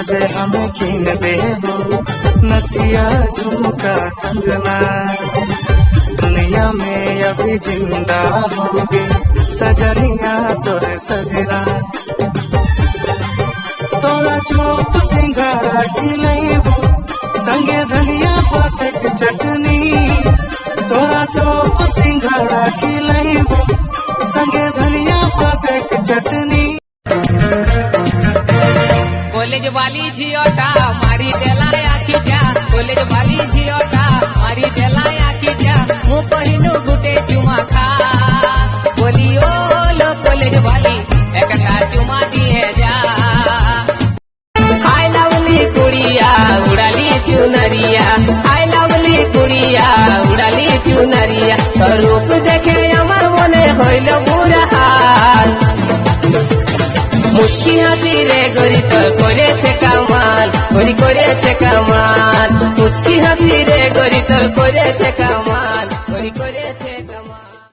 दे हमें कीन दे हो नथिया झुमका कंगना। दुनिया में अभी जिंदा होगी सजनिया तोरे सजना। तोरा चोप सिंघाड़ा खिलैबो संगे धनिया पातक चटनी। तोरा चोप सिंघाड़ा खिलैबो संगे धनिया पातक चटनी। कॉलेज वाली झियोटा मारी देला आखिटा। कॉलेज वाली झियोटा मारी देला आखिटा। मु कहिनु गुटे चुमा खा। बोलियो लो कॉलेज वाली एकटा चुमा दिए जा। हाय लवली कुड़िया उड़ाली चुनरिया। हाय लवली कुड़िया उड़ाली चुनरिया। तो रूप देखे আমার মনে হইল বুড়া হাল। मुस्की हाथी रे गरी तो